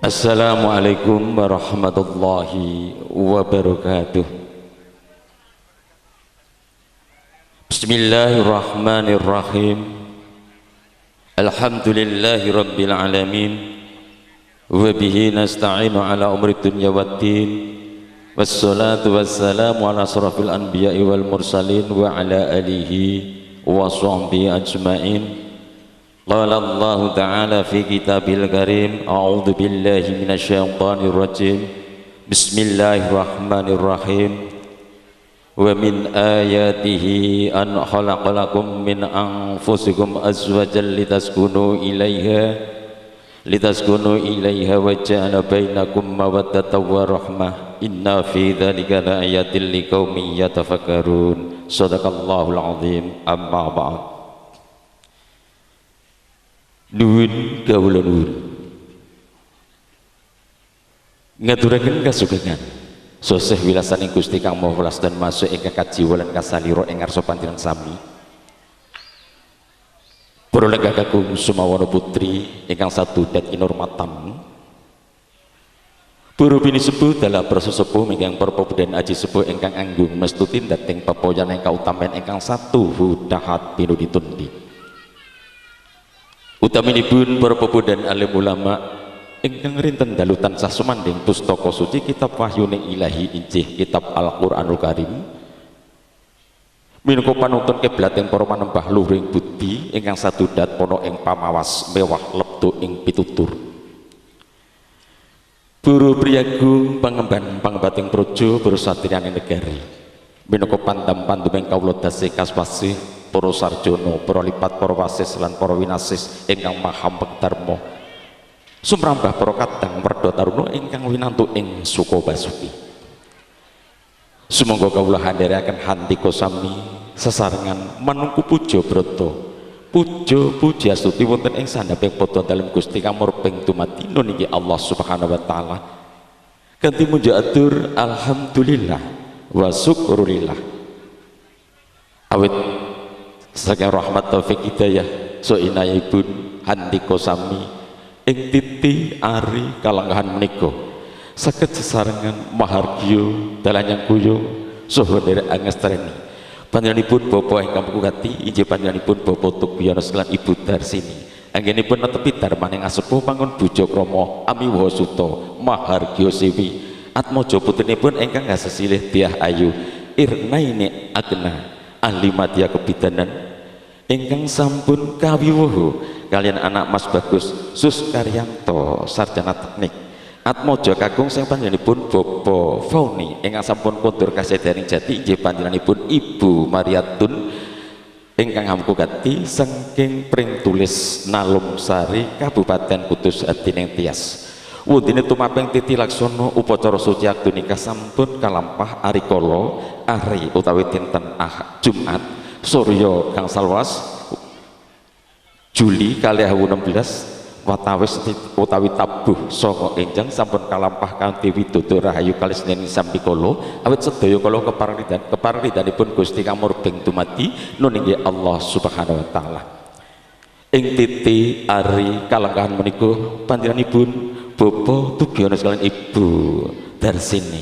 Assalamualaikum warahmatullahi wabarakatuh. Bismillahirrahmanirrahim. Alhamdulillahi rabbil alamin. Wa bihi nasta'inu ala umri dunya waddin. Wassalatu wassalamu ala asrafil anbiya'i wal mursalin wa ala alihi wa sahbihi ajma'in. Qala Allah Ta'ala fi kitabil karim, a'udzu billahi minasyaitonir rajim. Bismillahirrahmanirrahim. Wa min ayatihi an khalaqalakum min anfusikum azwajan litaskunu ilaiha wa ja'ala bainakum mawaddatan wa rahmah. Inna fi dzalika laayatil liqaumin yatafakkarun. Shadaqallahul azim. Amma ba'd. Nuwun kawula nuwun ngaturaken kasugengan soseh wilasaning Gusti Kang Maha Welas dan masuk ingkang kajiwalan kasalira ing ngarsa panjenengan sami. Para lenggah kakung sumawana putri ingkang sadudat kinurmatan, para pinisepuh dalah prasesepuh ingkang para pemuda aji sepuh ingkang anggung mestu tindak ing pepoyan ingkang utamen ingkang satu hudahat pinuditundi. Utaminipun para pemuda dan alim ulama ingkang rinten dalu tansah sumanding pustaka suci kitab wahyuning ilahi injih kitab Al-Qur'anul Karim minangka panuntun kiblat ing para manembah luhuring budi ingkang sadudat ana ing pamawas mewah lebdo ing pitutur. Buru priyagung pangemban pangembating praja buru satriyaning negari minangka pandam-panduming kawula dasih kaswasih para sarjana, para lipat, para wasis lan para winasis ingkang maha mekdarma sumrambah para kadang werda taruna ingkang winantu ing suka basuki. Sumangga kawula handharaken handika sami sesarengan manungku puja brata puja pujiastuti wonten ing sandhaping pada dalem Gusti Kamurping dumadi niki Allah Subhanahu wa taala kanthi munjuk atur alhamdulillah wa syukurillah awit saking rahmat taufik hidayah so inayipun handika sami ing titi ari kalanggahan menika saged sesarengan mahargya dalan yang kuyung saha nderek angestreni panjenenganipun Bapak ingkang pungkati inggih panjenenganipun Bapak Tugionos lan Ibu Darsini anggenipun netepi darmaning asepuh pangun bojo krama amiwa suta mahargya sewi atmaja putrinipun ingkang ngasesilih Diah Ayu Irnaini Agna ahli madya kebidanan ingkang sampun kawiwuhu kalian anak Mas Bagus Suskaryanto sarjana teknik atmaja kakung sing panjenenganipun Bapak Fauni ingkang sampun kondur kasedaring jati inggih panjenenganipun Ibu Mariatun ingkang hamkugati saking pring tulis Nalum Sari Kabupaten Kudus Adining Tias. Wondene tumaping titi laksana upacara suci akad nikah sampun kalampah ari kala ari utawi dinten Jumat Surya gangsal welas Juli 2016 watawis utawi tabuh saka enjang sampun kalampah kanthi widodo rahayu kalih Senin sami kala awit sedaya kala keparengipun Gusti Kamurping dumadi nuninggi Allah Subhanahu wa taala. Ing titi ari kalenggahan menika panjenenganipun Bapak Tugionos kalian Ibu Darsini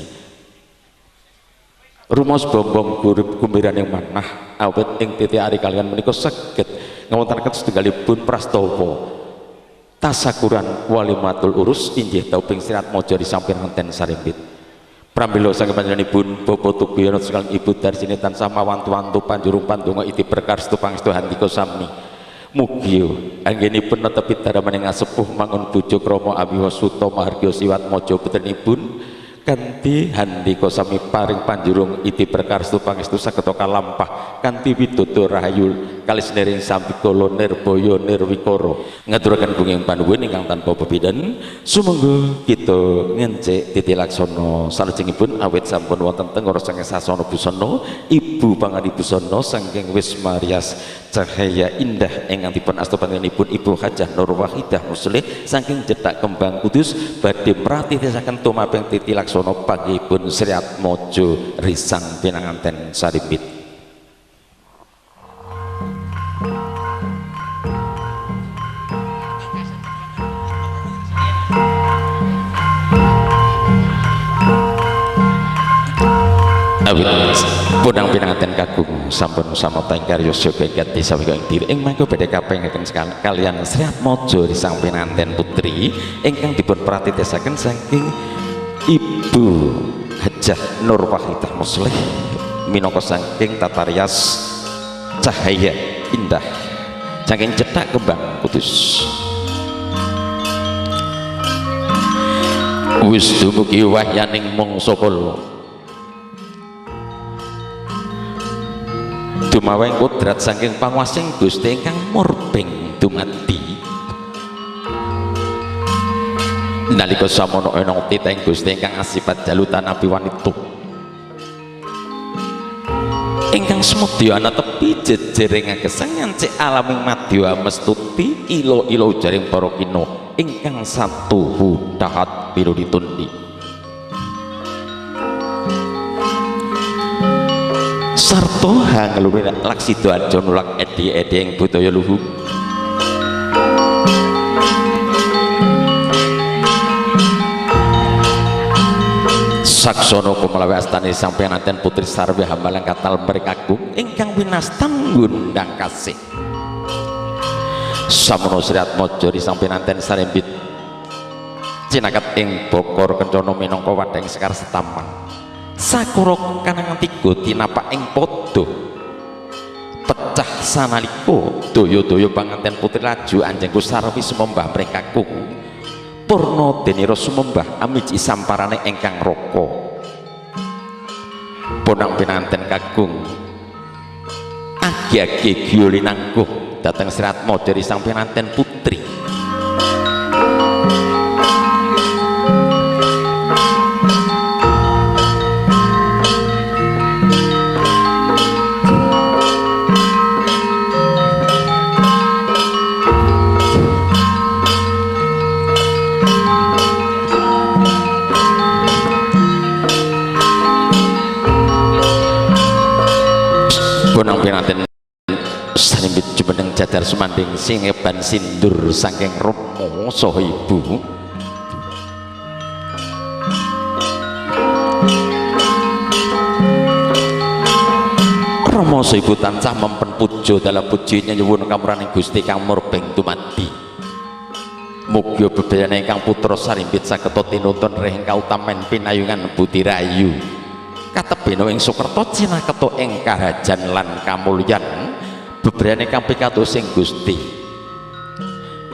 rumus bombong gurub kumbiran yang manah awet ing titi ari kalian menika saged ngawontenaken setunggalipun prastawa tasakuran walimatul urus inggih tauping sirat mojo di samping enten sarimbit pramila saking panjenenganipun Bapak Tugionos kalian Ibu Darsini tansah mawantu-wantu panjurung pandonga iti berkarstu pangestu handika sami. Mugi anggenipun netepi daramaning asepuh mangun bojo krama amiwa suta mahargya siwat maja putrinipun kanthi handika sami paring panjurung iti berkarstu pangestu saged kalampah kanthi widodo rahayu kalih nering sampikala nirbaya nirwikara ngaturaken bunging panuwun ingkang tanpa pepidan sumangga kita ngencik titi laksana salajengipun awit sampun wonten teng saking sasana busana Ibu Pangadi Busana saking Wisma Rias Cahaya Indah ingkang dipun asta panjenenganipun Ibu Hajah Nur Wahidah Muslih saking Jedhak Kembang Kudus badhe mratitisaken tumaping titi laksana pagipun Sriat Mojo Risang Pinanganten Sarimbit. awit punang pinanganten kagung sampun samata ing karya yoga gati sawika ing diri ing mangko badhe kapengaken kalian Sri Atmaja sang pinanganten putri ingkang dipun pratitesaken saking Ibu Hajah Nur Wahidah Muslih minangka saking tatarias cahaya indah saking cetak kembang Kudus. Wis dumugi wahyaning mangsa kala dumaweng kodrat saking panguwasing Gusti ingkang murbeng dumadi nalika samono ana titeng Gusti ingkang asipat jalutan api wanita ingkang semedya ana tepi jejering agesangan cek alaming madya mestuti ilo-ilo jaring para kina ingkang satu dahat pilu ditundi sarta hangelune laksida aja nulak edi-edi ing budaya luhur saksana kumelawe astane sang penganten putri sarwi hambalang katal merekagung ingkang winastan ngundang kasih samono Sri Atmaja sang penganten sarembit cinaket ing bokor kencana minangka wadhang sekar setaman sakura kanangan tiga tinapak ing padha pecah sanalika daya-daya panganten putri laju anjengku sarwi sumembah mrekagung purna denira sumembah amiji samparane ingkang raka punang pinanganten kagung agi-agi giyolinangguh dhateng Sri Atmaja sang pinanganten putri punang pinanganten sanembit jumeneng jajar sumanding sing eban sindur saking Rama saha ibu Rama saha ibu tansah mempen puja dalam pujinya nyuwun kamuraning Gusti kang murbeng dumadi mugi bebayane ingkang putra sarimbit saged tinuntun reh kautamen pinayungan budi rayu katebena ing Sukerta cinaketa ing kahajan lan kamulyan bebrane kang pikados sing Gusti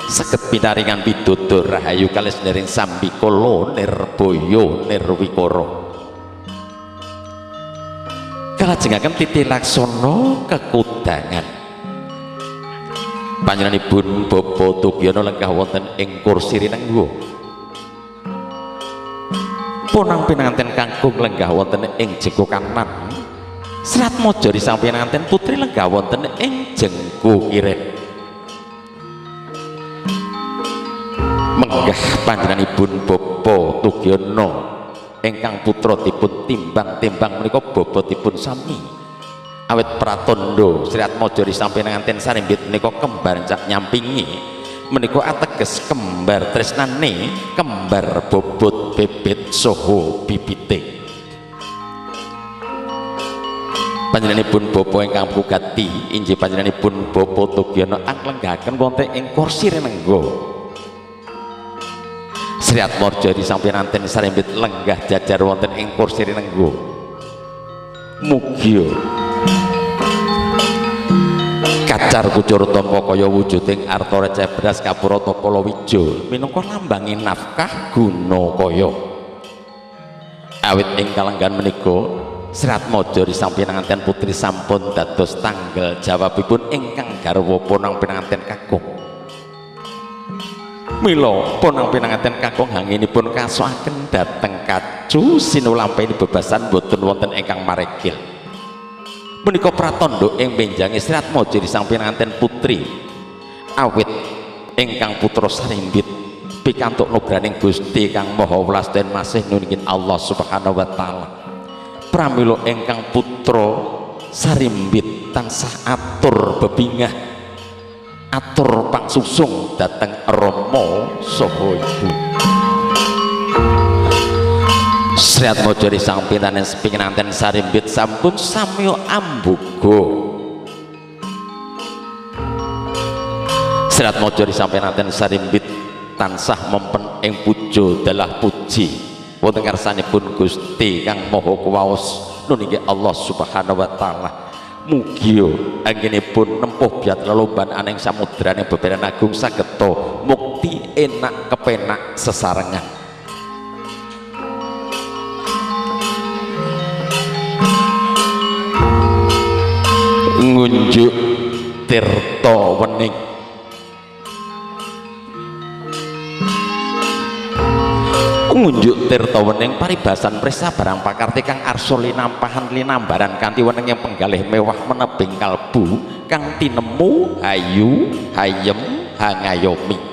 saged pinaringan pitutur rahayu kalis nering sambikala nirbaya nirwikara kalajengaken titi laksana kekudangan panjenenganipun Bapa Tugyana lenggah wonten ing kursi rinengga punang pinanganten kakung lenggah wonten ing jenggo kanan Sri Atmaja sang pinanganten putri lenggah wonten ing jenggo kiren menggah panjenenganipun Bapa Tugyana ingkang putra dipun timbang-timbang menika bobotipun sami awit pratandha Sri Atmaja sang pinanganten sarimbit menika kembar cak nyampingi menika ateges kembar tresnane kembar bobot bebet saha bibite panjenenganipun bapa ingkang pugati inggih panjenenganipun Bapa Tugyana anglenggahaken wonten ing kursi rinengga Sri Atmaja sang pinanganten sarembit lenggah jajar wonten ing kursi rinengga mugi kacar kucur tampa kaya wujuding arta receh beras kapurata palawija minangka lambanging nafkah guna kaya awit ing kalenggan menika Sri Atmaja sang pinanganten putri sampun dados tanggal jawabipun ingkang garwa punang pinanganten kakung mila punang pinanganten kakung hanginipun kasukaken dhateng kacu sinulampeni bebasan boten wonten ingkang maregil menika pratandha ing benjange Sri Atmaja sang pinanganten putri awit ingkang putra sarimbit pikantuk nugraning Gusti kang Maha Welas dan masih nuningin Allah Subhanahu wa taala pramila ingkang putra sarimbit tansah atur bebingah atur pangsusung dhateng Rama saha ibu Sriat Mojo risang pintanen sepinginanten sarimbit sampun samyo ambugo. Sriat Mojo risang pintanen sarimbit tansah mempen ing pujo dalah puji wonten ngarsanipun Gusti Kang Maha Kuwaos nuninggi Allah Subhanahu wa taala. Mugi anggenipun nempuh biat lelomban aning samudraning beberan agung sageta mukti enak kepenak sesarengan. Ngunjuk tirta wening ngunjuk tirta wening paribasan prisa barang pakarti kang arsa linampahan linambaran kanthi wening yang penggalih mewah menebing kalbu kang tinemu hayu hayem hangayomi.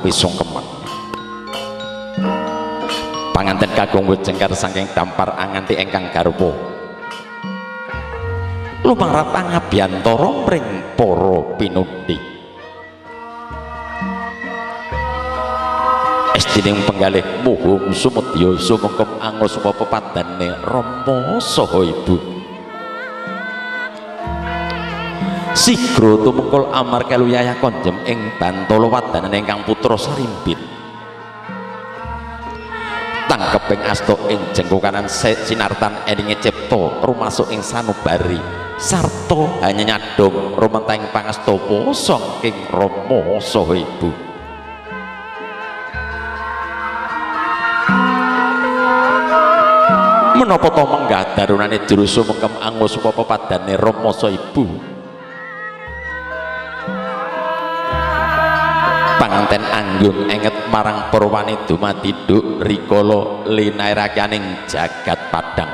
Sungkeman panganten kakung wujengkar saking dampar anganti engkang garwa lumangrap angabiyantara mring para pinundi estining penggalih muhung sumedya sumengkem angus sapa pepadane Rama saha Ibu Sigro tumungkul amar kelu yayah konjem ing Bantala wadanan ingkang putra sarimbit tangkeping asta ing jenggokanan sinartan eninge cipta rumasuk ing sanubari sarta hanya nyadong rumenteng pangastapa saking Rama saha Ibu menapa to menggah darunane juru sumengkem angus sapa pepadane Rama saha Ibu panganten anggung enget marang para wanita dumadi nduk rikala linairakening jagat padang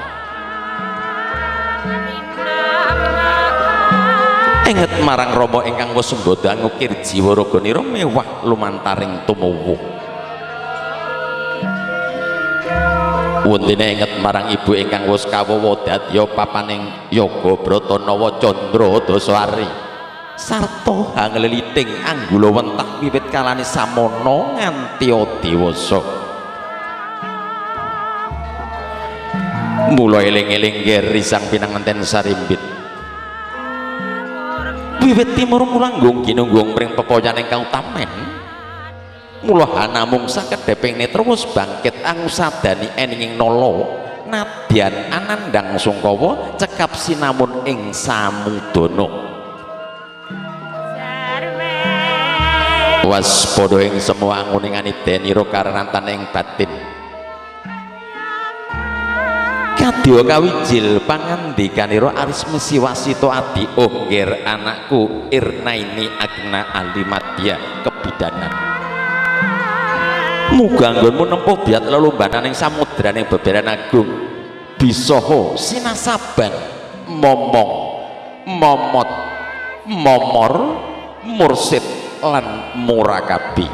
enget marang Rama ingkang wis nggodha ngukir jiwa raganira mewah lumantaring tumuwuh wondene enget marang ibu ingkang wis kawawa dadya papaning yoga Bratanawa Candra Dasari sarta hangleliting anggula wentah wiwit kalane samana nganti dewasa mula eling-eling geri sang pinanganten sarimbit wiwit timur mulanggung ginunggung mring pepoyan ingkang utamen mula namung sakedheping netra wis bangkit angusadani eninging nala nadyan anandang sungkawa cekap sinamun ing samudana waspada ing semua anguningani denira karenantan ing batin kadya kawijil pangandikanira aris mesi wasita adi oh nggir anakku irnaini agna alimadya kebidanan muga anggonmu nempuh biat lelombanan ing samudraning beberan agung bisaha sinasaban momong momot momor mursid lan murakabi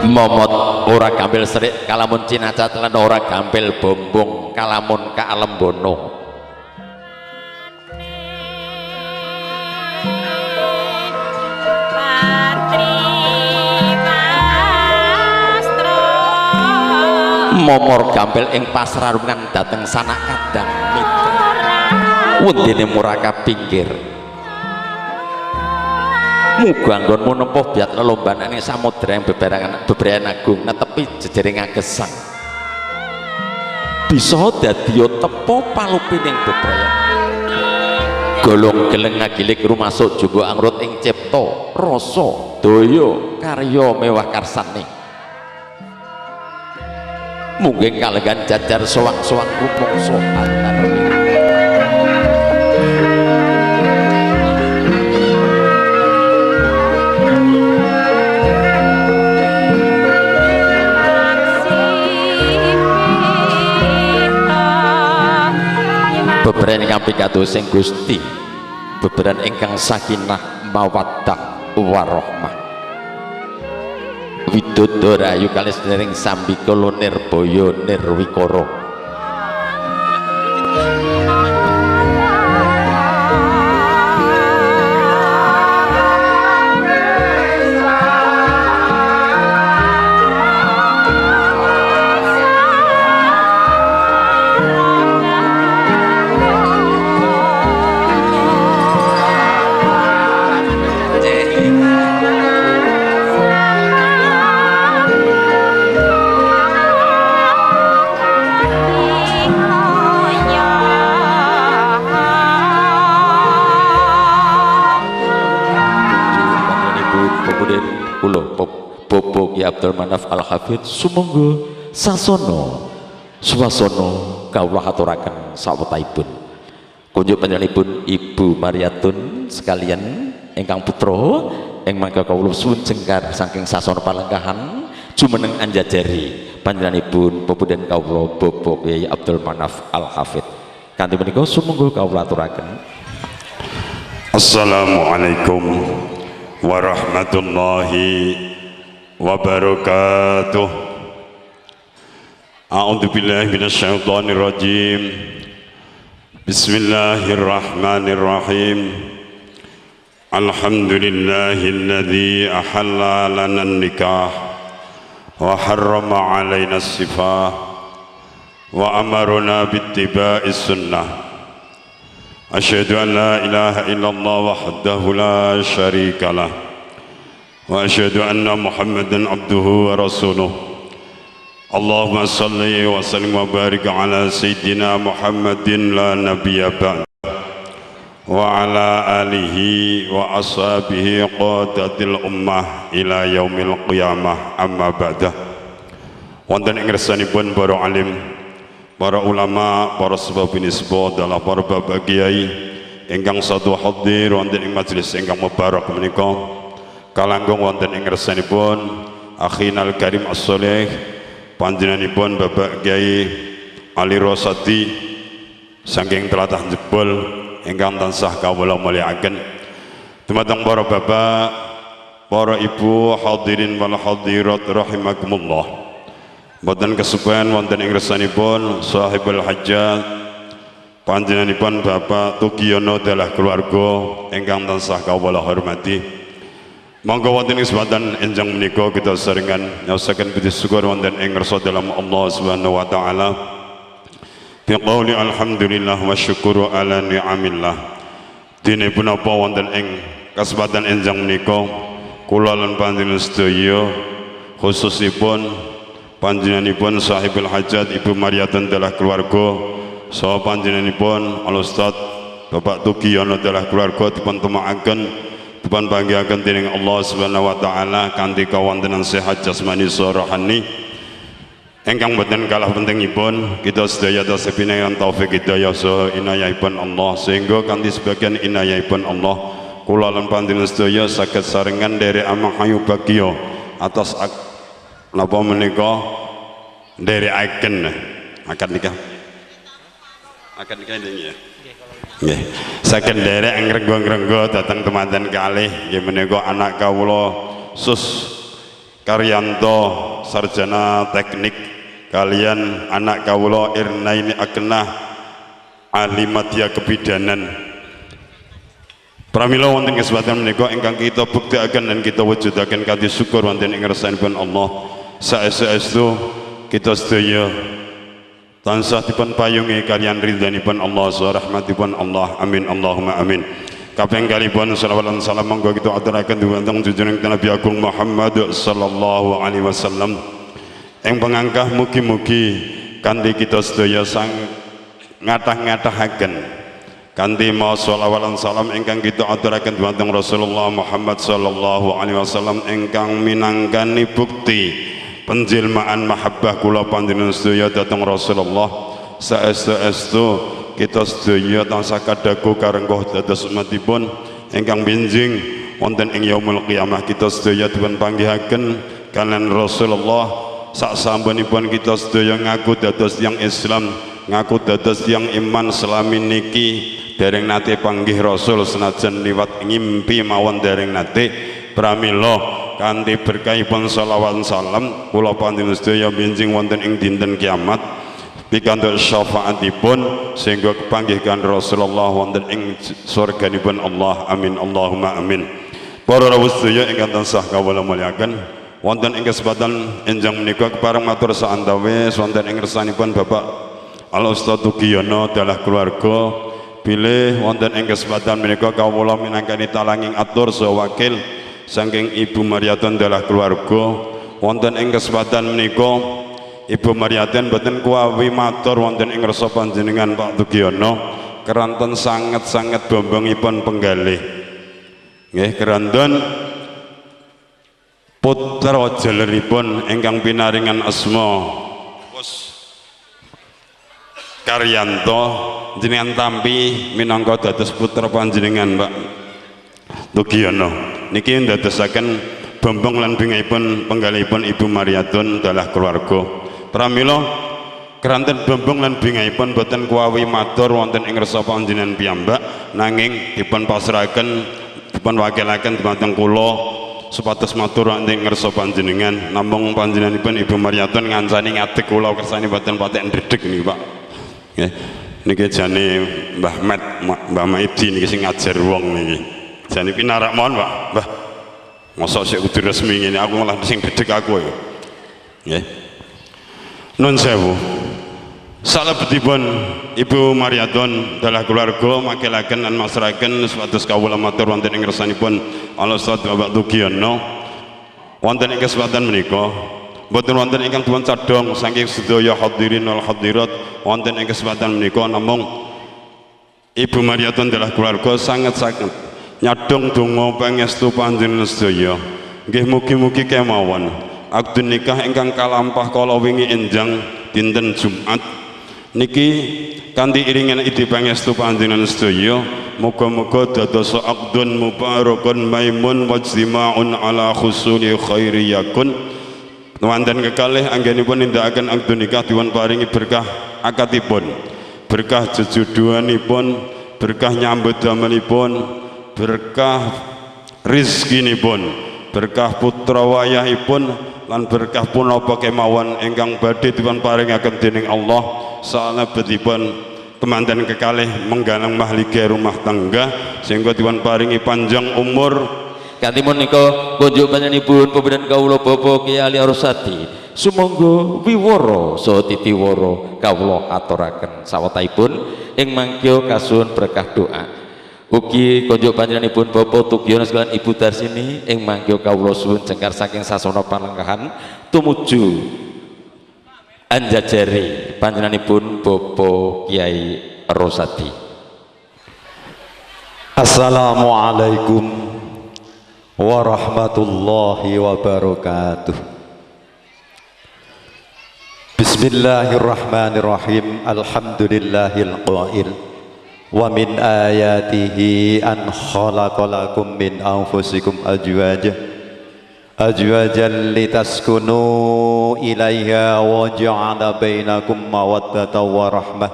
momot ora gampil serik kalamun cinacat lan ora gampil bombong kalamun kaalembono momor gampil ing pasrarungan dateng sanak kadang mitra wondene muraka pinggir muga anggonmu nempuh biat lelombanan ing samudra ing beberan agung netepi jejering agesang bisa dadiya tepo palupining bebrayan golong geleng ngagilik rumasuk juga angrut ing cipta rasa daya karya mewah karsane mungkin kalegan jajar sowang-sowang rumangsa antar beberan ingkang pikantuk sing Gusti beberan ingkang sakinah mawaddah warahmah. Widodara ayu kali sedherek sambika nirboyo nirwikara. Bobo Ki Abdul Manaf Al-Hafid sumangga sasana swasana kawula aturaken sawetahipun kunjuk panjenenganipun Ibu Mariatun sekalian ingkang putra ing mangka kawula suwun jengkar saking sasana palengkahan jumeneng anjajari panjenenganipun pepundhen kawula Bobo Ki Abdul Manaf Al-Hafid kanthi menika sumangga kawula aturaken. Assalamualaikum warahmatullahi wabarakatuh. A'udzu billahi minasyaitonir rajim. Bismillahirrahmanirrahim. Alhamdulillahilladzi ahalla lana an-nikah wa harrama 'alaina as-sifah wa amarna bittiba'is sunnah. Asyhadu an la ilaha illallah wahdahu la syarika lah wa asyhadu anna Muhammadan abduhu wa rasuluh. Allahumma salli wa sallim wa barik ala sayyidina Muhammadin la nabiyya ba'da wa ala alihi wa ashabihi qadatil ummah ila yaumil qiyamah amma ba'da. Wonten ing ngersanipun para alim, para ulama, para sebab nisbah dalam para bapak kiai ingkang satu hadir wonten ing majelis ingkang mubarak menika kalanggung wonten ing ngersanipun akhinal karim as-soleh panjenenganipun Bapak Kiai Ali Rosadi saking tlatah Jebol ingkang tansah kawula mulyakaken. Dumateng para bapak, para ibu hadirin wal hadirat rahimakumullah. Boten kesupen wonten ing ngersanipun sahibul hajat panjenenganipun Bapak Tugiyono dalah keluarga ingkang tansah kawula hormati. Monggo wonten ing kesempatan enjang menika kita serengan nyaosaken puji syukur wonten ing ngarsa dalam Allah Subhanahu wa taala. Bi qouli alhamdulillah wa syukuru ala ni'amillah. Dene punapa wonten ing kesempatan enjang menika kula lan panjenengan sedaya khususipun panjenenganipun sahibul hajat Ibu Mariatun dalah keluarga saha panjenenganipun Al Ustaz Bapak Tugiyono dalah keluarga dipun temakaken dipun panggihaken dening Allah Subhanahu wa taala kanthi kawontenan sehat jasmani saha rohani ingkang boten kalah pentingipun kita sedaya tasih pinaringan taufik hidayah saha inayahipun Allah sehingga kanthi sebagian inayahipun Allah kula lan panjenengan sedaya saged sarengan derek amahayu bagya atas napa menika nderekaken akad nikah ini ya nggih saken nderek ngrenggo-ngrenggo dhateng temanten kalih nggih menika anak kawula Sus Karyanto sarjana teknik kalian anak kawula Irnaini Aknah ahli madya kebidanan. Pramila wonten kesempatan menika ingkang kita buktikaken dan kita wujudaken kanthi syukur wonten ing ngarsanipun Allah. Saestu kita sedaya tansah dipun payungi kalian ridhanipun Allah saha rahmatipun Allah. Amin Allahumma amin. Kaping kalipun selawat lan salam monggo kita aturaken dhumateng junjungan Nabi Agung Muhammad sallallahu alaihi wasallam. Ing pangangkah mugi-mugi kanthi kita sedaya sang ngatah-ngatahaken kanthi maos selawat lan salam ingkang kita aturaken dhumateng Rasulullah Muhammad sallallahu alaihi wasallam ingkang minangkani bukti penjelmaan mahabbah kula panjenengan sedaya dhateng Rasulullah. Saestu kita sedaya tansah kadaku karengkuh dados umatipun ingkang benjing wonten ing yaumul qiyamah. Kita sedaya dipun panggihaken kalian Rasulullah sak sampunipun kita sedaya ngaku dados yang Islam ngaku dados yang iman selami niki dereng nate panggih Rasul senajan liwat ngimpi mawon dereng nate pramila kanthi berkahipun shalawat salam kula panjenengan sedaya benjing wonten ing dinten kiamat pikantuk syafaatipun sehingga kepanggihkan Rasulullah wonten ing surganipun Allah. Amin Allahumma amin. Para rawuh sedaya ingkang tansah kawula mulyakaken wonten ing kesempatan enjang menika kepareng matur saantawis wonten ing ngersanipun Bapak Al Ustadz Tugiyono dalah keluarga bilih wonten ing kesempatan menika kawula minangka talanging atur saha wakil saking Ibu Mariaton dalah keluarga wonten ing kesempatan menika Ibu Mariaton boten kuwawi matur wonten ing rasa panjenengan Pak Tugiyono keranten sanget-sanget bombongipun penggalih nggih keranten putra jaleripun ingkang pinaringan asma Karyanto jenengan tampi minangka dados putra panjenengan Pak Tugiyono niki ndadosaken bombong lan bingahipun penggalihipun Ibu Mariaton dalah keluarga pramila keranten bombong lan bingahipun boten kuwawi matur wonten ing rasa panjenengan piyambak nanging dipun pasrahaken dipun wakilaken dumateng kula supados matur wonten ing ngarsa panjenengan namung panjenenganipun Ibu Mariaton ngancani ngadeg kula kersane boten patek ndredeg niki Pak nggih niki jane Mbah Met Mbah Maidi niki sing ngajar wong niki jane pinarak mohon Pak Mbah mosok sik kudu resmi ngene aku malah sing ndredeg aku ya nggih nun sewu salebetipun Ibu Mariaton dalah keluarga makilaken lan masrahaken supados kawula matur wonten ing ngersanipun Al Ustadz Bapak Tugiyono wonten ing kesempatan menika boten wonten ingkang dipun cadhong saking sedaya hadirin wal hadirat wonten ing kesempatan menika namung Ibu Mariaton dalah keluarga sanget-sanget nyadhong donga pangestu panjenengan sedaya nggih mugi-mugi kemawon akad nikah ingkang kalampah kala wingi enjang dinten Jumat niki kanthi iringan ide pangestu panjenengan sedaya muga-muga dados aqdun mubarakun maimun wajtimaun ala khusuli khairiyakun wonten kekalih anggenipun nindakaken akad nikah dipun paringi berkah akadipun berkah jejodohanipun berkah nyambut damelipun berkah rizkinipun berkah putra wayahipun lan berkah punapa kemawon ingkang badhe dipun paringaken dening Allah salebetipun kemanten kekalih menggalang mahlige rumah tangga sehingga dipun paringi panjang umur kanthi menika kunjuk panjenenganipun pembedan kawula Bapak Kyai Ali Arosati sumangga wiworo saha titiworo kawula aturaken sawetahipun ing mangkya kasuwun berkah doa ugi kunjuk panjenenganipun Bapak Tugiyono sekalian Ibu Darsini ing mangkya kawula suwun jengkar saking sasana palengkahan tumuju anjajari panjenenganipun Bapak Kyai Arosati. Assalamualaikum warahmatullahi wabarakatuh. Bismillahirrahmanirrahim. Alhamdulillahil qail wa min ayatihi an khalaqalakum min anfusikum azwajan litaskunu ilaiha wa ja'ala bainakum mawaddatan wa rahmah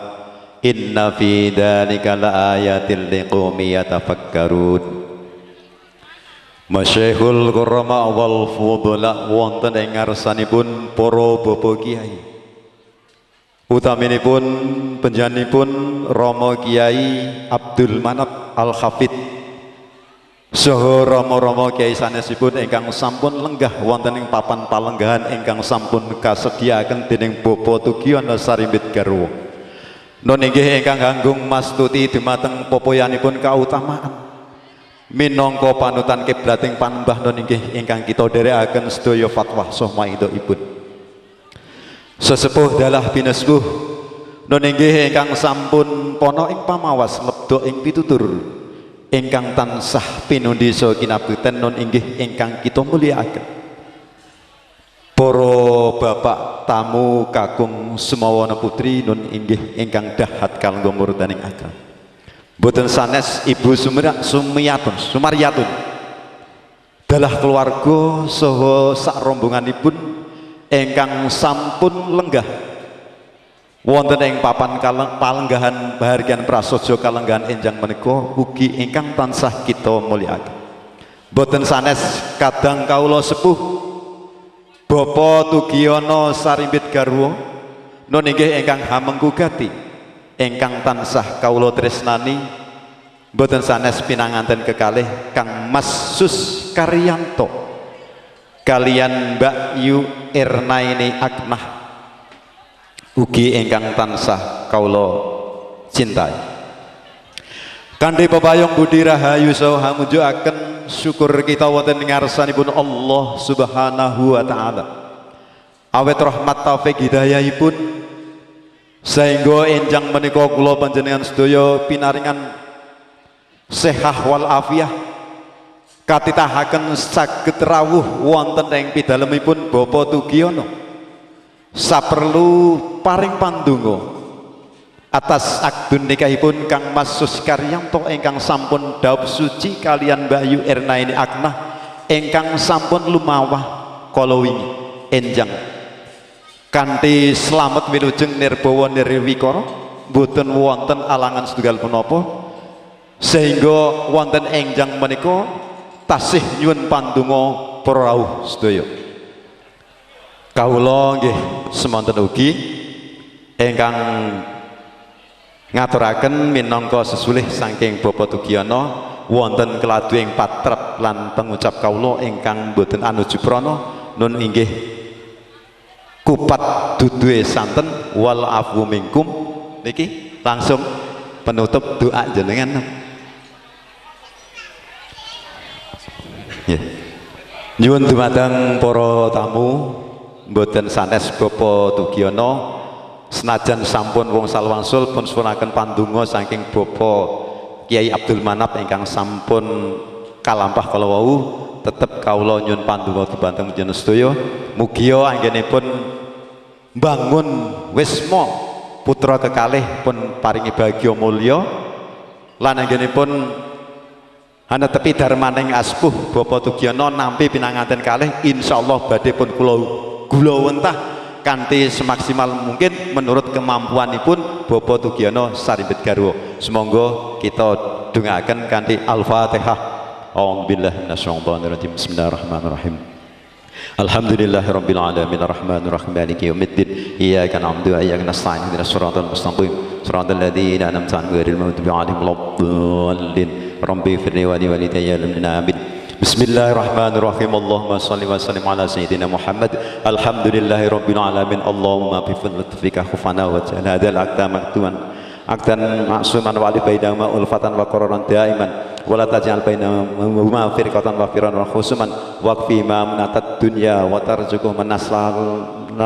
inna fi dzalika laayatin liqaumin yatafakkarun. Masyaikhul kurama wal fudula wonten ing ngarsanipun para bapak kiai utaminipun panjenenganipun Rama Kiai Abdul Manap Al Hafid saha rama-rama kiai sanesipun ingkang sampun lenggah wonten ing papan palenggahan ingkang sampun kasediaaken dening Bapak Tugiyono Sarimbit Garwa nun inggih ingkang ganggung mastuti dumateng popoyanipun kautamaan minangka panutan kiblating panembah nun inggih ingkang kita dherekaken sedaya fatwa saha maidhaipun sesepuh dalah binespuh nun inggih ingkang sampun pono ing pamawas lebda ing pitutur ingkang tansah pinundi saha kinabekten nun inggih ingkang kita mulyakaken para bapak tamu kakung semawana putri nun inggih ingkang dahat kanggo murdaning agama boten sanes Ibu Sumaryatun dalah keluarga saha sak rombonganipun ingkang sampun lenggah wonten ing papan palenggahan bahargian prasaja kalenggahan enjang menika ugi ingkang tansah kita mulyakaken. Boten sanes kadang kawula sepuh Bapa Tugiono Sarimbit Garwa nun inggih ingkang hamengkugati ingkang tansah kawula tresnani. Boten sanes pinanganten kekalih Kang Mas Sus Karyanto kalian Mbak Yu Ernaini Aknah ugi ingkang tansah kawula cintai. Kanthi pepayung budi rahayu saha mujuaken syukur kita wonten ngarsanipun Allah Subhanahu wa taala. Awet rahmat taufik hidayahipun sehingga enjang menika kula panjenengan sedaya pinaringan sehah wal afiyah katitahaken saged rawuh wonten ing pidalemipun Bapa Tugiono. Saperlu paring pandonga atas akdun nikahipun Kang Mas Sus Karyanto ingkang sampun dhaup suci kalian Mbak Yu Ernaini Aknah ingkang sampun lumawah kala wingi enjang kanthi slamet wilujeng nirbawa nirwikara boten wonten alangan setunggal punapa sehingga wonten enjang menika tasih nyuwun pandonga para rawuh sedaya. Kawula nggih semonten ugi ingkang ngaturaken minangka sesulih saking Bapak Tugiono wonten keladu ing patrap lan pengucap kawula ingkang boten anuju prana nun inggih kupat duduhe santen wal afu minkum niki langsung penutup doa jenengan. Nyuwun dumateng para tamu mboten sanes Bapak Tugiono senajan sampun wong salwangsul pun suwunaken pandonga saking Bapak Kiai Abdul Manap ingkang sampun kalampah kala wau tetep kawula nyuwun pandonga dumateng panjenengan sedaya mugi anggenipun mbangun wisma putra kekalih pun paringi bagya mulya lan anggenipun hanetepi darmaning aspuh Bapak Tugiono nampi pinanganten kalih insyaallah badhe pun kula gula wentah kanthi semaksimal mungkin menurut kemampuanipun Bapak Tugiono Sarimbit Garwa. Semoga kita dongaaken kanthi Al-Fatihah. A'udzubillahi minasyaitonir rajim. Bismillahirrahmanirrahim. Alhamdulillahirabbil alamin arrahmanir rahim maliki yaumiddin iyyaka na'budu wa iyyaka nasta'in ihdinas siratal mustaqim siratal ladzina an'amta 'alaihim ghairil maghdubi 'alaihim waladdallin rabbi firli wa li walidayya amin. Bismillahirrahmanirrahim. Allahumma salli wa sallim ala sayyidina Muhammad. Alhamdulillahi rabbil alamin. Allahumma bi fadlika khufana wa ta'ala hadal akta maktuman aktan ma'suman wa ali bainahuma ulfatan wa qararan daiman wa la taj'al bainahuma firqatan wa firan wa khusuman waqfi ma manatat dunya wa tarzuqu manaslal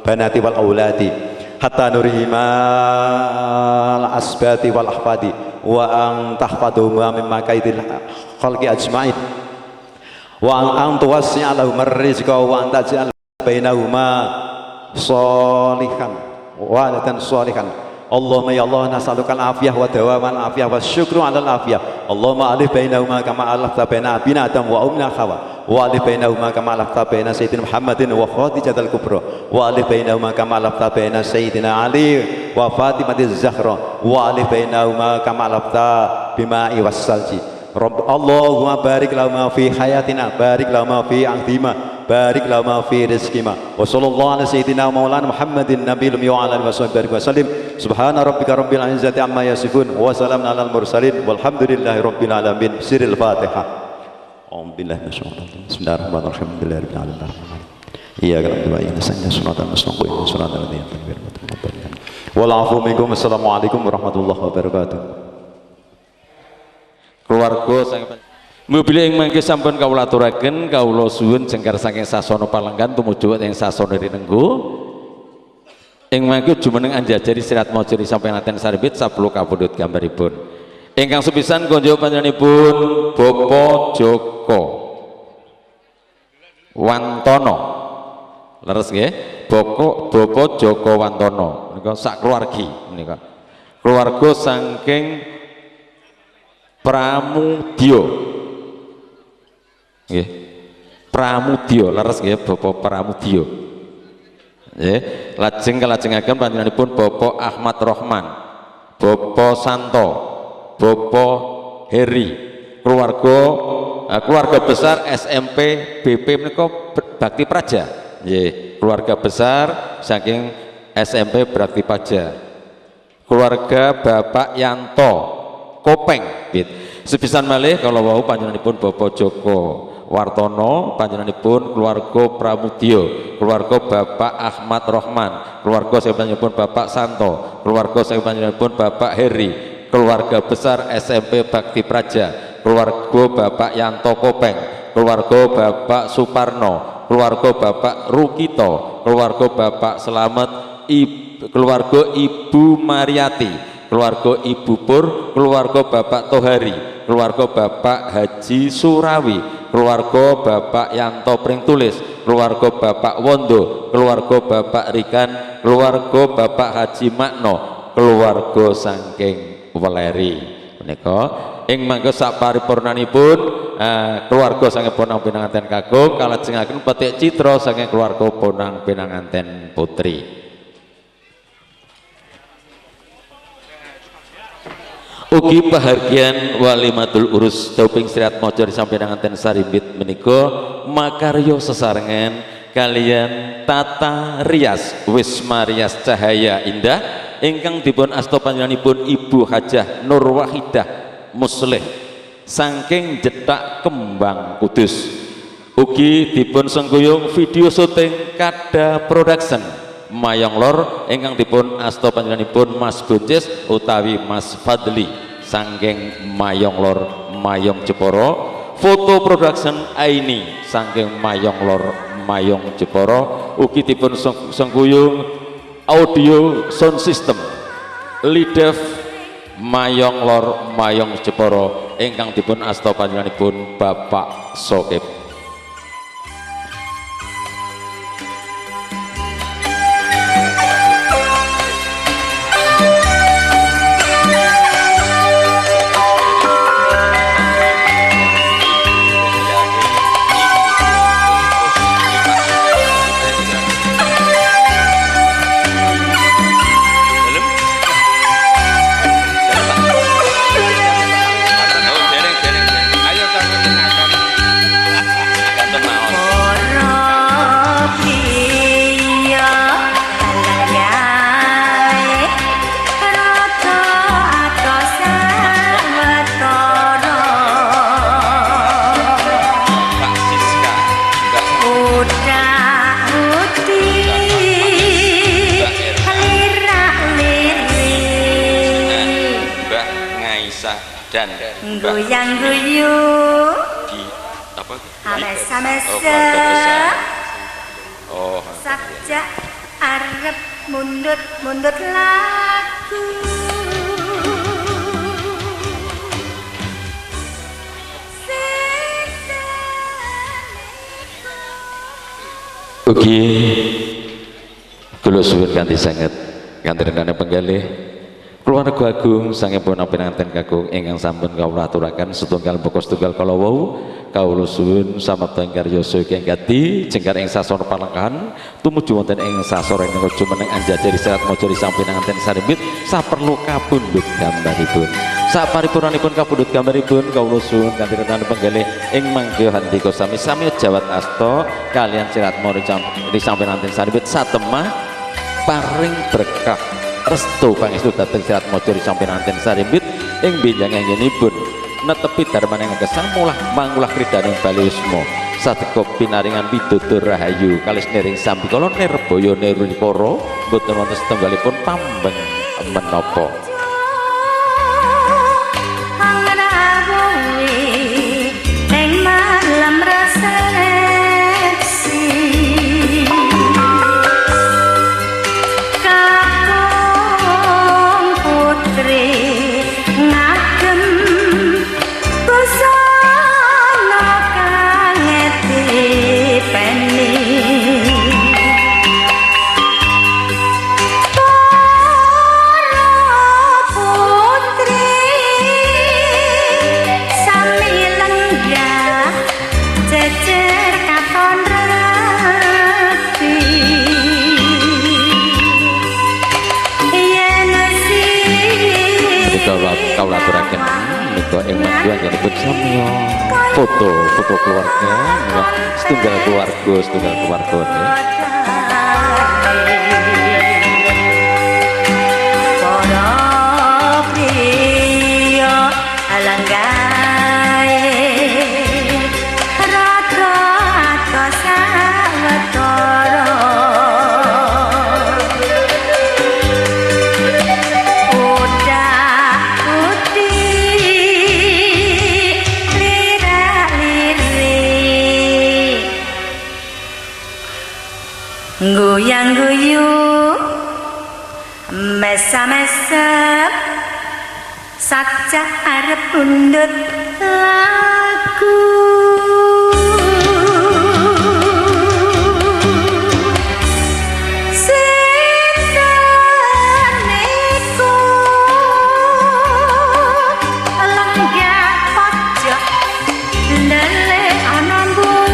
banati wal auladi hatta nurihima al asbati wal ahfadi wa an tahfaduhuma mimma kaidil khalqi ajma'in wa an tuwassi'a lahum rizqa wa an taj'al bainahuma sholihan waladan sholihan. Allahumma ya Allah nas'aluka al-afiyah wa dawaman afiyah wa syukru 'alal afiyah. Allahumma alif bainahuma kama alafta baina abina Adam wa umna Hawa wa alif bainahuma kama alafta baina sayyidina Muhammadin wa Khadijatul Kubra wa alif bainahuma kama alafta baina sayyidina Ali wa Fatimatiz Zahra wa alif bainahuma kama alafta bima'i wassalji. Rabb Allahumma barik lahum fi hayatina barik lahum fi ahdima barik lahum fi rizqima wa sallallahu ala sayyidina maulana Muhammadin nabiyil ummi wa ala alihi wa sallim. Subhana rabbika rabbil izzati amma yasifun wa salamun alal mursalin walhamdulillahi rabbil alamin. Siril Fatihah. A'udzubillahi minasyaitonir Bismillahirrahmanirrahim. Rabbil alamin. Iyyaka na'budu wa iyyaka nasta'in shiratal mustaqim shiratal ladzina an'amta 'alaihim. Wal 'afwu minkum. Assalamualaikum warahmatullahi wabarakatuh. Keluarga sang mobil yang mangke sampun kawula aturaken kawula suwun jengkar saking sasana Palenggan tumuju ing sasana Rinenggo ing mangke jumeneng anjajari sirat maca sampeyan aten Sarimbit 10 kapundhut gambaripun ingkang sepisan konjo panjenenganipun Bapak Joko Wantono leres nggih Bapak Joko Wantono menika sak keluargi menika keluarga saking Pramudya nggih Pramudya leres nggih Bapak Pramudya Nggih, lajeng kalajengaken panjenenganipun Bapak Ahmad Rohman, Bapak Santo, Bapak Heri, keluarga besar SMP BP menika Bakti Praja. Nggih, keluarga besar saking SMP Bakti Praja. Keluarga Bapak Yanto Kopeng gitu. Sepisan malih kalau wau panjenenganipun Bapak Joko Wartono, panjenenganipun keluarga Pramudya, keluarga Bapak Ahmad Rohman, keluarga panjenenganipun Bapak Santo, keluarga panjenenganipun Bapak Heri, keluarga besar SMP Bakti Praja, keluarga Bapak Yanto Kopeng, keluarga Bapak Suparno, keluarga Bapak Rukito, keluarga Bapak Selamat, keluarga Ibu Mariati, keluarga Ibu Pur, keluarga Bapak Tohari, keluarga Bapak Haji Surawi, keluarga Bapak Yanto Pring Tulis, keluarga Bapak Wondo, keluarga Bapak Rikan, keluarga Bapak Haji Makno, keluarga saking Weleri menika ing mangke saparipurnanipun keluarga saking Bonang Pinanganten Kakung kalajengaken petik citra saking keluarga Bonang Pinanganten Putri. Ugi pahargyan walimatul urus tauping Sriat Mojo disampaikan Sarimbit menika makarya sesarengan kalian tata rias wisma rias cahaya indah ingkang dipun asta panjenenganipun Ibu Hajah Nur Wahidah Muslih saking Jetak Kembang Kudus. Ugi dipun sengguyung video syuting Kada Production Mayong Lor ingkang dipun asta panjenenganipun Mas Buncis utawi Mas Fadli saking Mayong Lor Mayong Jepara. Foto production Aini saking Mayong Lor Mayong Jepara. Ugi dipun sengguyung audio sound system Lidev Mayong Lor Mayong Jepara ingkang dipun asta panjenenganipun Bapak Sokip. Dan goyang guyu di apa? Amesa Oh, sakja arep mundut lagu ugi kula suwun kanthi sanget kanthi rendane penggalih keluarga agung saking Bonang Pinanganten Kakung ingkang sampun kawula aturaken setunggal pokok setunggal kala wau kawula suwun samapta ing karya saha gati jengkar ing sasana palengkahan tumuju wonten ing sasara ing nuju meneng anjajari Sriat Mojo Risam Pinanganten Sarimbit saperlu kapundhut gambaripun saparipurnanipun kapundhut gambaripun kawula suwun kanthi rendane penggalih ing mangke handika sami jawat asta kalian Sriat Mojo Risam Pinanganten Sarimbit satemah paring berkah restu pangestu dhateng Sriat Mojo Risam Pinanganten Sarimbit ing benjang anggenipun netepi darmaning kesamulah mangulah kridaning Bali Wisma sadeka pinaringan pitutur rahayu kalis niring sambikala nirbaya niripara boten wonten setunggalipun pambeng menapa kawula aturaken menika ing mangga njenengan samya foto keluarga menika setunggal keluarga para priya alanggae rata-rata sawetara udah putih lirik-lirik goyang-guyu mesam-mesem sakja arep undut lagu sinten niku lenggah pojok lele ana mburi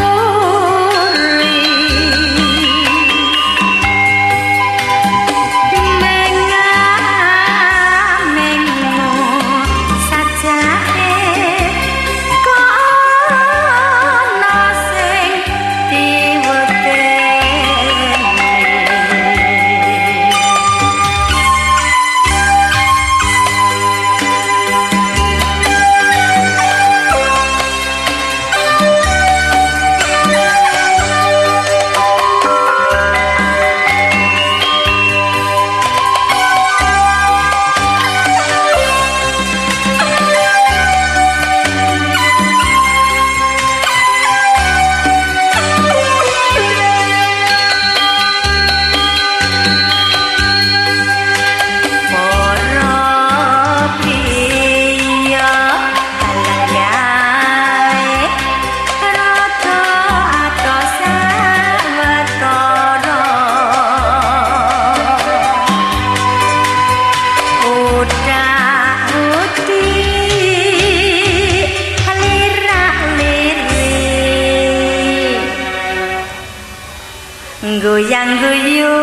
goyang-guyu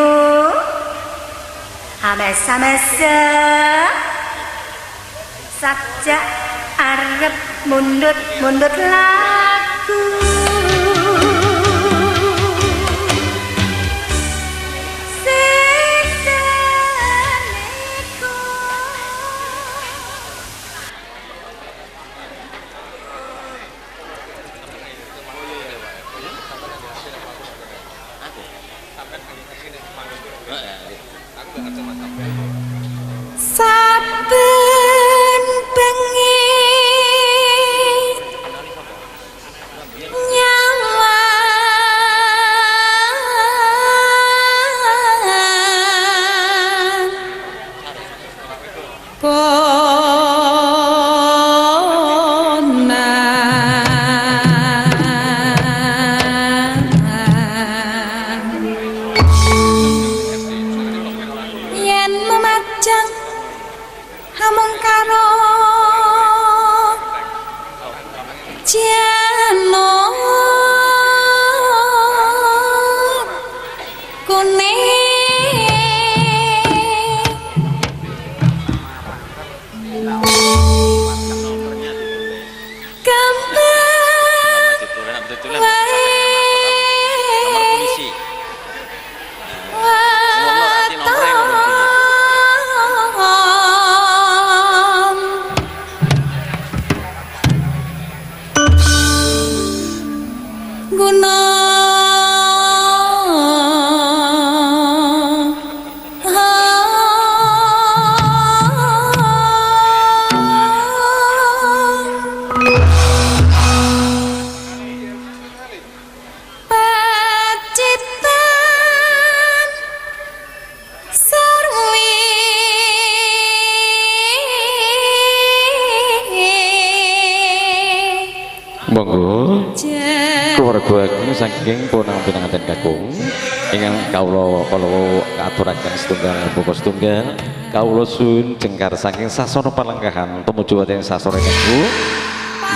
amesa-mesa sakja arep mundut lagu saben bengi Monggo keluarga ini saking punang pinanganten kakung ingkang kawula aturaken setunggal buku setunggal kawula sun jengkar saking sasana palenggahan tumuju wonten sasana niku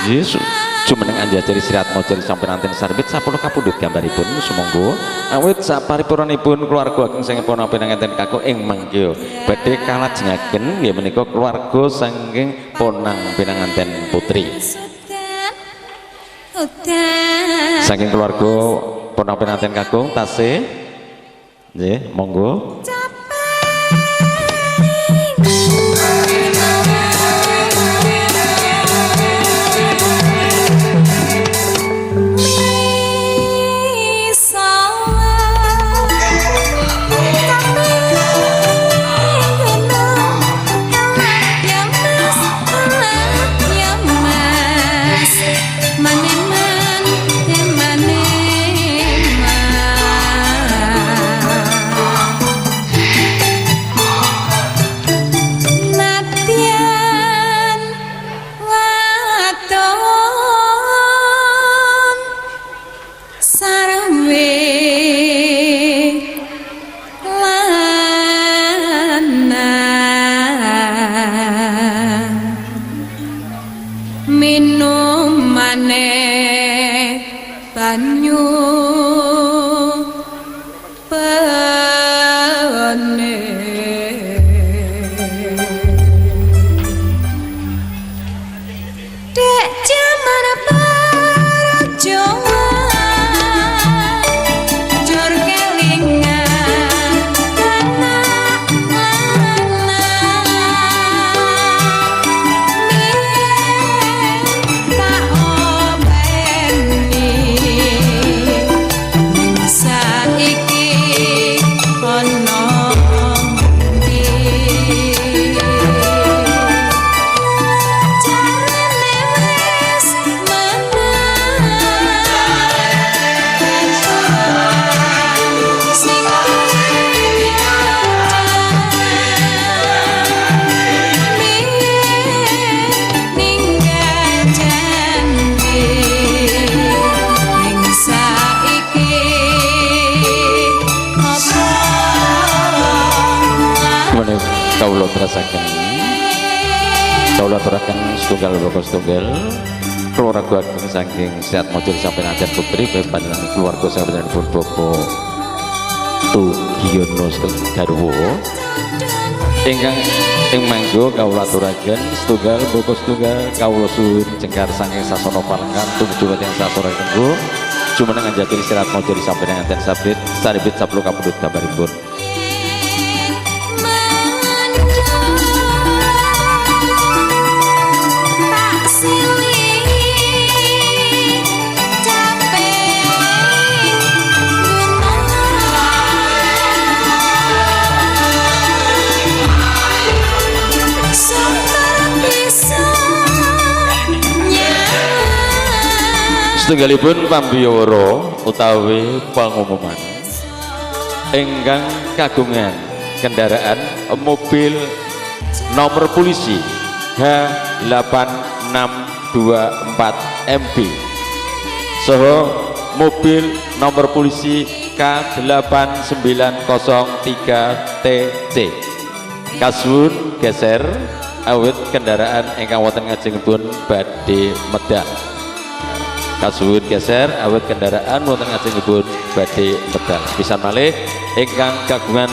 Yesus jumeneng anjajari sirat mojari sampai nanti sarbit 10 kapundhut gambaripun sumangga awit saparipurnipun keluarga ageng saking pun pinanganten kakung ing mangke badhe kalajengaken nggih menika keluarga saking ponang pinanganten putri saking keluarga ponang pinanganten kakung tasih nggih monggo kawula aturaken setunggal boko setunggal keluarga ageng saking Sehat Mojari sampai nanti putri panjenengan keluarga saking pun Bapak Tugiono Garwo ingkang ing manggo kawula aturaken setunggal boko setunggal kawula suwun cengkar saking sasana Palengkan tumuju dhateng sasana Kenggo jumeneng anjajari Sehat Mojari sampai nanti sabit saribit 10 kapundhut gambaripun setunggalipun pambiyara utawi pengumuman ingkang kagungan kendaraan mobil nomor polisi H8624MB saha mobil nomor polisi K8903TC kasuwun geser awit kendaraan ingkang wonten ngajengipun badhe medal kasuwun geser awet kendaraan wonten ngajengipun badhe medal pisan malih ingkang kagungan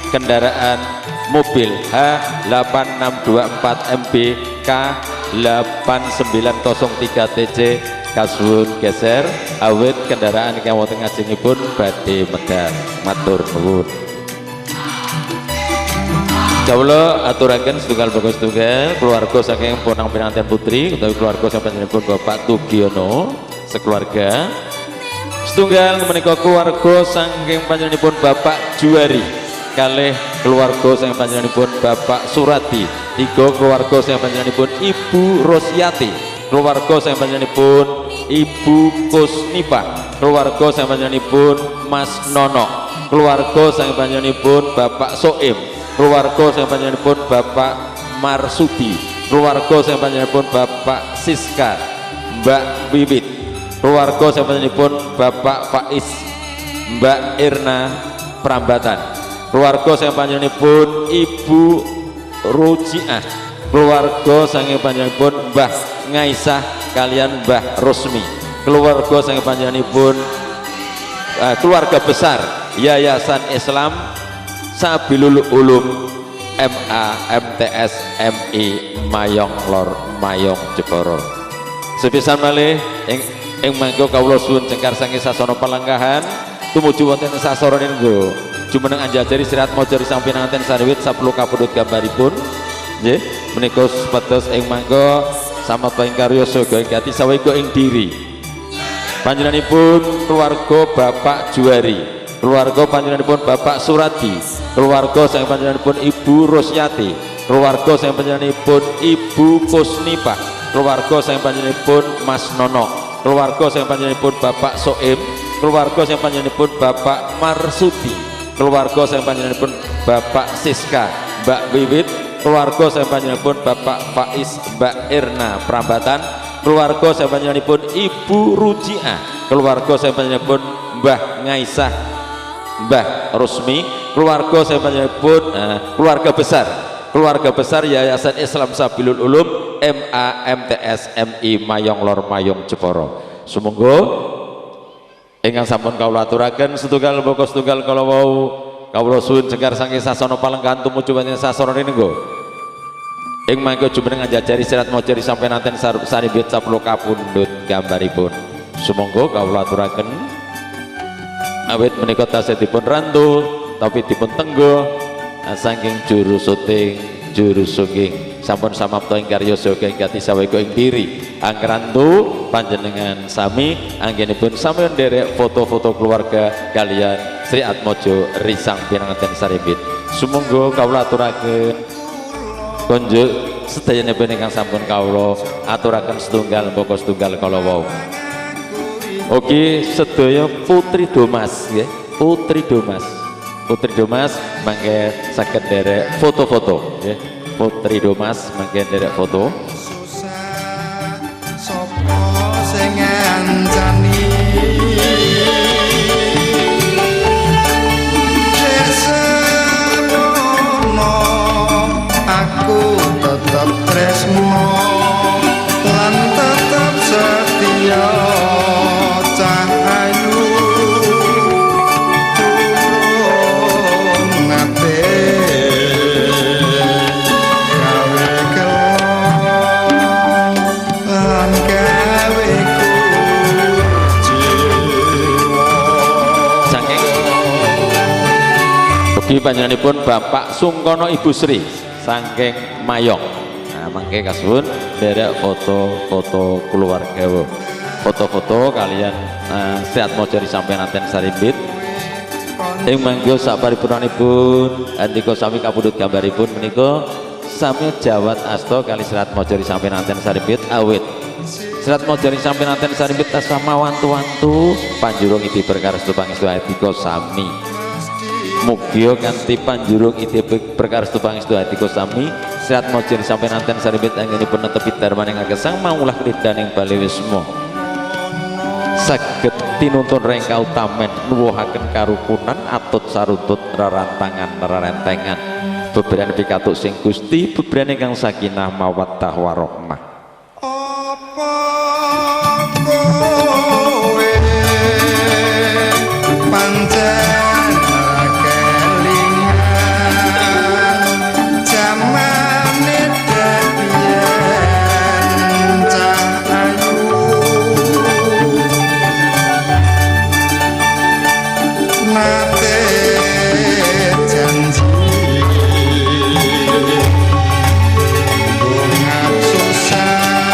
kendaraan mobil H8624MB K8903TC kasuwun geser awet kendaraan ingkang wonten ngajengipun badhe medal matur nuwun kawula aturaken setunggal bagus setunggal keluarga saking ponang pinanganten putri utawi keluarga saking panjenenganipun Bapak Tugiono sekeluarga setunggal menika keluarga saking panjenenganipun Bapak Juari kalih keluarga saking panjenenganipun Bapak Surati tiga keluarga saking panjenenganipun Ibu Rosyati keluarga saking panjenenganipun Ibu Kusnipa keluarga saking panjenenganipun Mas Nono keluarga saking panjenenganipun Bapak Soim keluarga saking panjenenganipun Bapak Marsudi keluarga saking panjenenganipun Bapak Siska Mbak Wiwit keluarga saking panjenenganipun Bapak Faiz Mbak Irna Prambatan keluarga saking panjenenganipun Ibu Rujiah keluarga saking panjenenganipun Mbah Ngaisah kalian Mbah Rusmi, keluarga sang panjenenganipun keluarga besar Yayasan Islam Sabilul Ulum MA MTS MI Mayong Lor Mayong Jeporo. Sepisan malih ing mangga kawula suwun cengkar saking sasana palenggahan tumuju wonten sasana ninggo jumeneng anjajari sirat maca sampinanten sariwit 10 kapundhut gambaripun nggih menika sepados ing mangga samapa ing karya saga ing ati sawega ing diri panjenenganipun keluarga Bapak Juari, keluarga panjenenganipun Bapak Suradi, keluarga sang panjenenganipun Ibu Rosyati, keluarga sang panjenenganipun Ibu Kusnipah, keluarga sang panjenenganipun Mas Nono, keluarga sang panjenenganipun Bapak Soim, keluarga sang panjenenganipun Bapak Marsudi, keluarga sang panjenenganipun Bapak Siska, Mbak Wiwit, keluarga sang panjenenganipun Bapak Faiz, Mbak Irna Prambatan, keluarga sang panjenenganipun Ibu Rujiah, keluarga sang panjenenganipun Mbah Ngaisah, Mbah Rusmi, keluarga sang panjenenganipun keluarga besar Yayasan Islam Sabilul Ulum MA MTS MI Mayong Lor Mayong Jeporo. Sumangga ingkang sampun kawula aturaken setunggal boko setunggal kala wau kawula suwun cengkar saking sasana palenggahan tumuju wonten sasana ninggo ing mangga jumeneng anjajari sirat maca sampinanten saribit 10 kapundhut gambaripun. Sumangga kawula aturaken awit menika tasih dipun rantu tapi dipun tenggo saking juru syuting juru suging sampun samapta ing karya saga ing gati sawega ing diri angrantu panjenengan sami anggenipun sami nderek foto-foto keluarga kalian Sri Atmojo Risang pinanganten saribit. Sumangga kawula aturaken konjuk sedayanipun ingkang sampun kawula aturaken setunggal pokok setunggal kala wau. Oke, sedaya Putri Domas nggih, Putri Domas mangke saged nderek foto-foto nggih. Putri Domas mangke nderek foto. Sopo sing ngancani semono aku tetep tresno lan tetep setia cahayu turun ate gawe kelo lan gawe kuciwa Saking ugi panjenenganipun Bapak Sungkono Ibu Sri saking Mayong. Nah, mangke kasuwun nderek foto-foto keluarga. Foto-foto kalian Sri Atmojo sampinanten saribit ing mangga saparipurnanipun andika sami kapundhut gambaripun menika sami jawat asta kali Sri Atmojo sampinanten saribit awit Sri Atmojo sampinanten saribit tasama wantu-wantu panjurung iti perkara pangestu adika sami mugia kanthi panjurung iti perkara pangestu adika sami Sri Atmojo sampinanten saribit anggenipun netepi darmaning agesang maulah kridaning bali wisma saged tinuntun rengka utamen nuwuhaken karukunan atut sarutut rerantangan rerentengan beberan pikatuk sing Gusti beberan ingkang sakinah mawaddah warahmah. apa kowe pancen kelingan jamane dadian cahayu nate janji bungap susah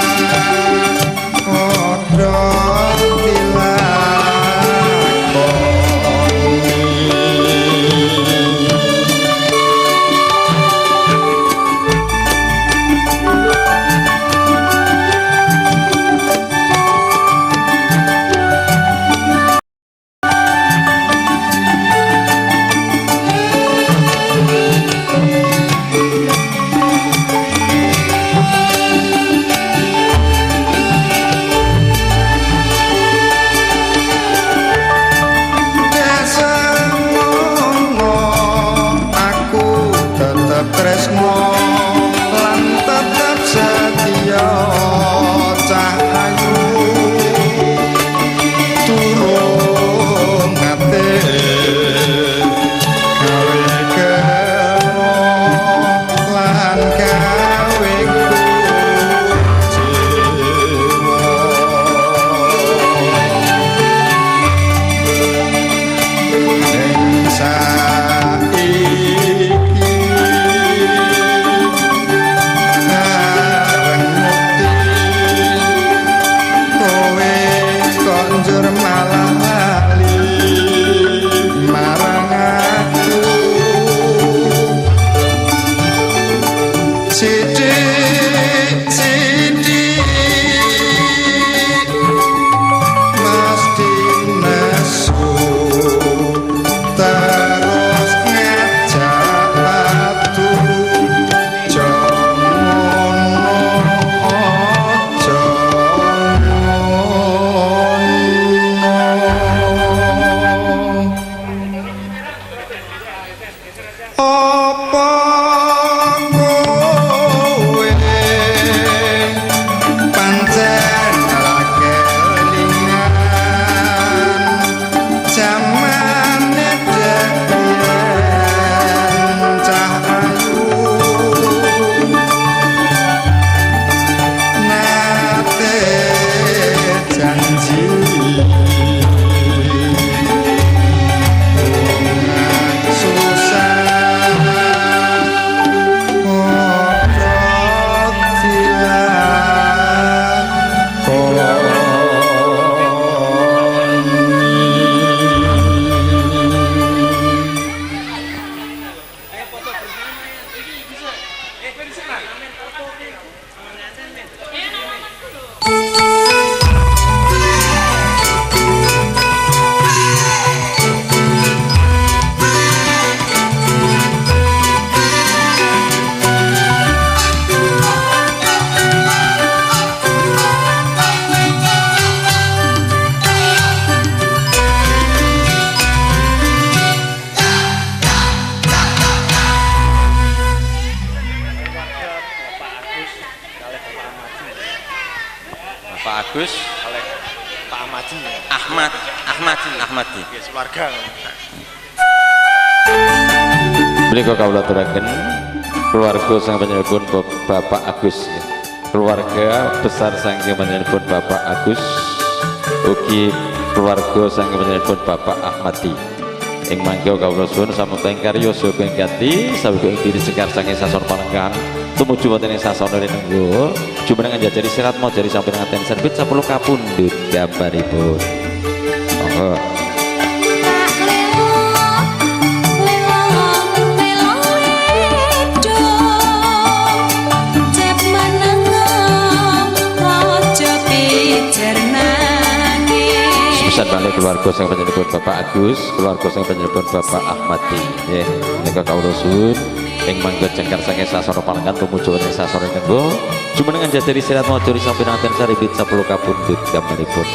Agus oleh Pak Ahmadi. Ahmadi. Nggih, keluarga. Menika kawula aturaken keluarga sang panjenenganipun Bapak Agus ya. Keluarga besar saking panjenenganipun Bapak Agus ugi keluarga saking panjenenganipun Bapak Ahmadi. Ing mangke kawula suwun samunten karya saha ganti sawiku ing diri sekar saking sasana Palenggan tumuju wonten ing sasana Renenggo jumeneng njajari sirat mojari sampun ngaten serbit 10 kapundhut gambaripun. Monggo. Pesan balik keluarga sing panjenenganipun Bapak Agus, keluarga sing panjenenganipun Bapak Ahmadi. Nggih, menika kawula suwun ing mangga jengkar saking sasana Palenggan tumuju ing sasana Renenggo jumeneng njajari sirat mojari sampun ngaten serbit 10 kapundhut gambaripun.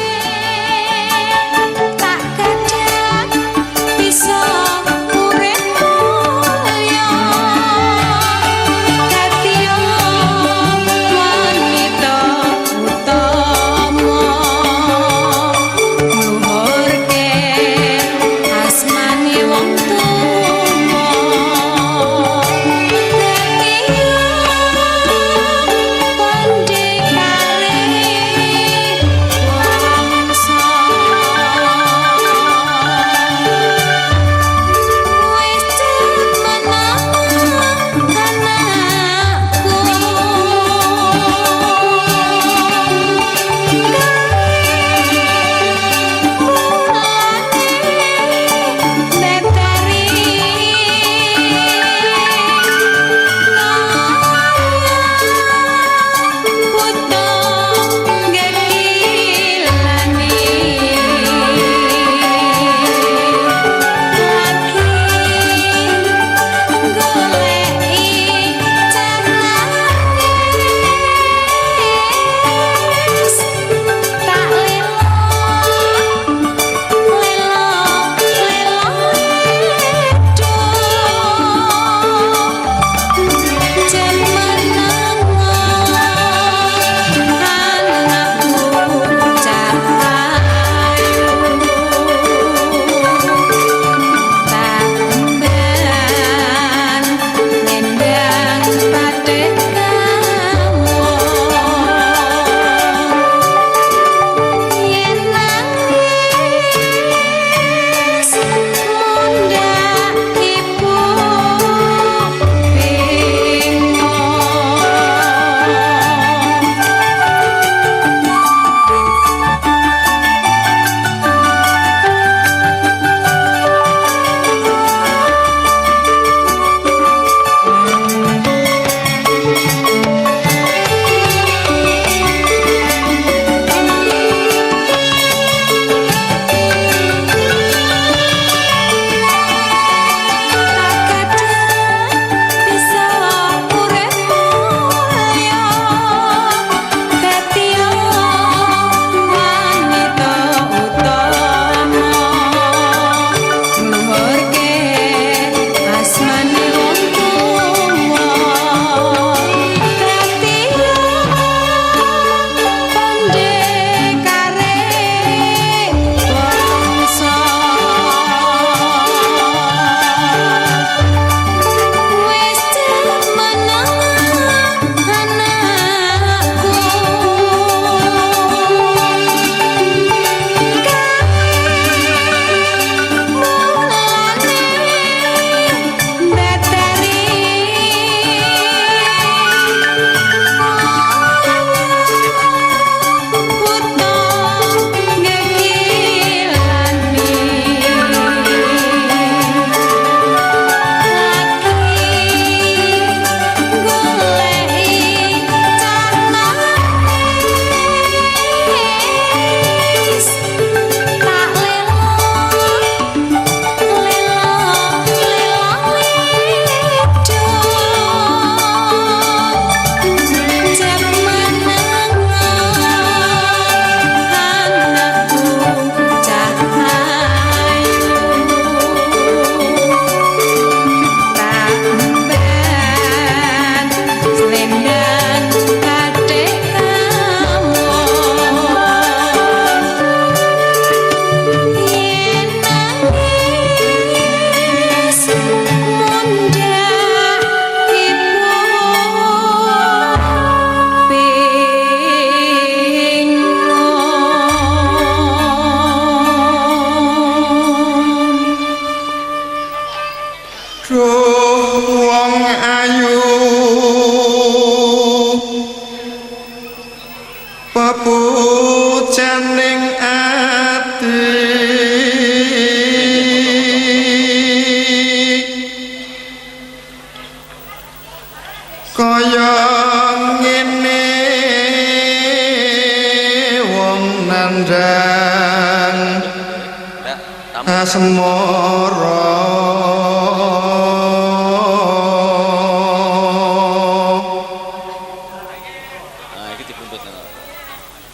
sasemara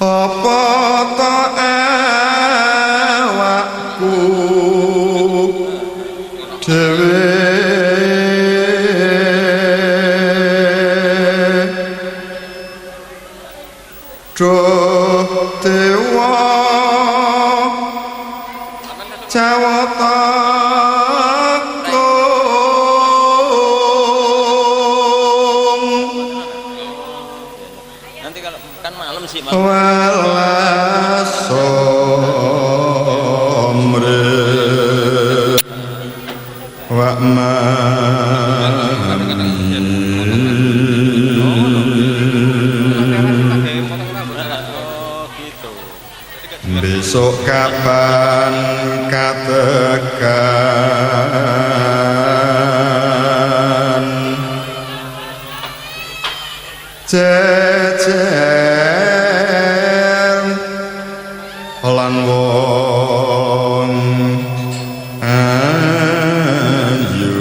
apa ta awakku dhewe duh dewa jawata Nanti kalau kan malam sih walas somre wa besok kapan katakan jejer lan wong ayu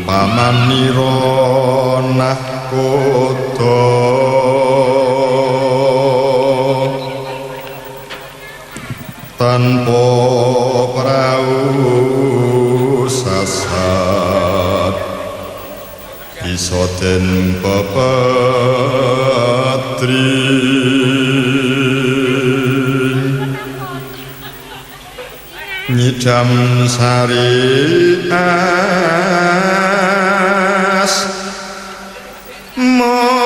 umpamanira nahkoda tanpa prau sasat bisa den pepatri nyidam sari as mara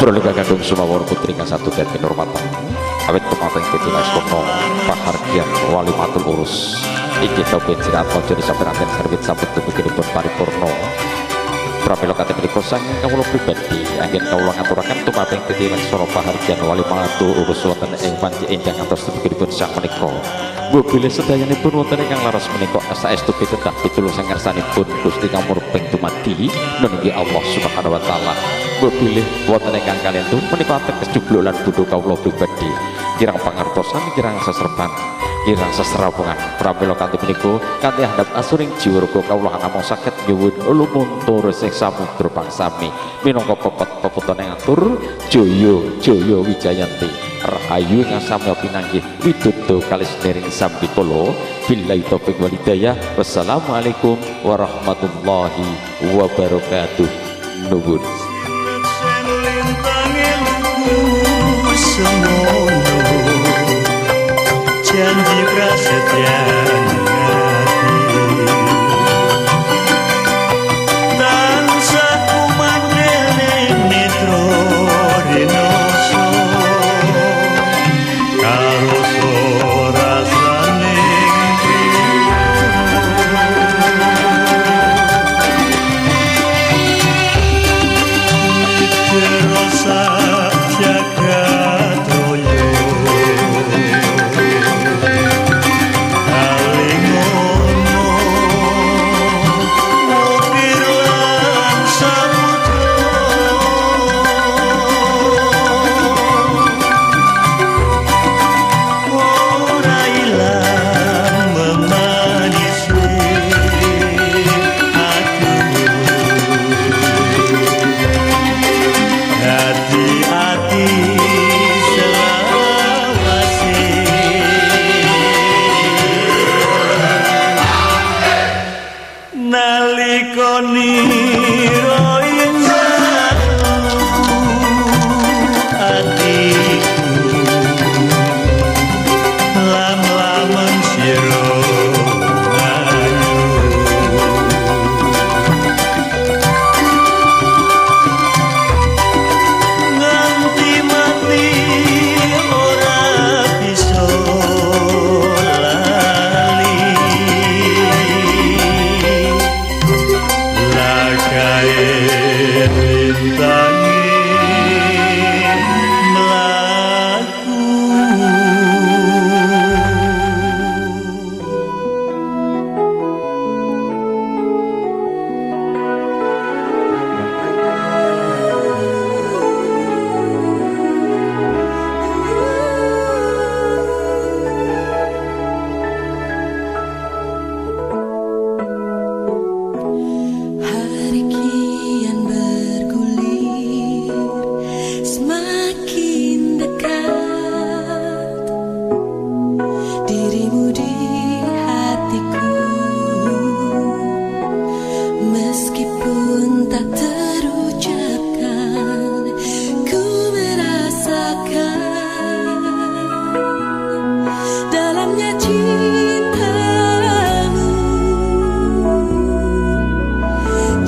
Prolika kagum sumawon putri kasatu dan kenormatan awet pemateng petilas kono pahargian wali matul urus iki toben sirat mojo disabaraken sarbit sabut tubukinipun paripurno pramila kate menika sang kawula pribadi anggen kawula ngaturaken tumateng petilas soro pahargian wali matul urus wonten ing panci enjang ngantos tubukinipun sang menika mbok bilih sedayanipun wonten ingkang laras menika saestu pitedah pitulung sang ngarsanipun Gusti Kamurping dumadi nunggih Allah Subhanahu wa taala. Mbok bilih wonten ingkang kalian tuh menika ateges jublo lan bodho kawula pribadi kirang pangertosan, kirang sesrepan, kirang seserapungan pramila kanthi menika kanthi handap asuring jiwa raga kawula namung saged nyuwun lumuntur sing samudra pangsami minangka pepetone ngatur jaya wijayanti rahayu ing samya pinanggih widodo kalih sedhereng sampikala billahi taufik wal hidayah. Wassalamualaikum warahmatullahi wabarakatuh. Nuwun. Janji prasetya tansah kumandene netro rinoso karo sorasane terasa jagat royo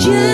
Jangan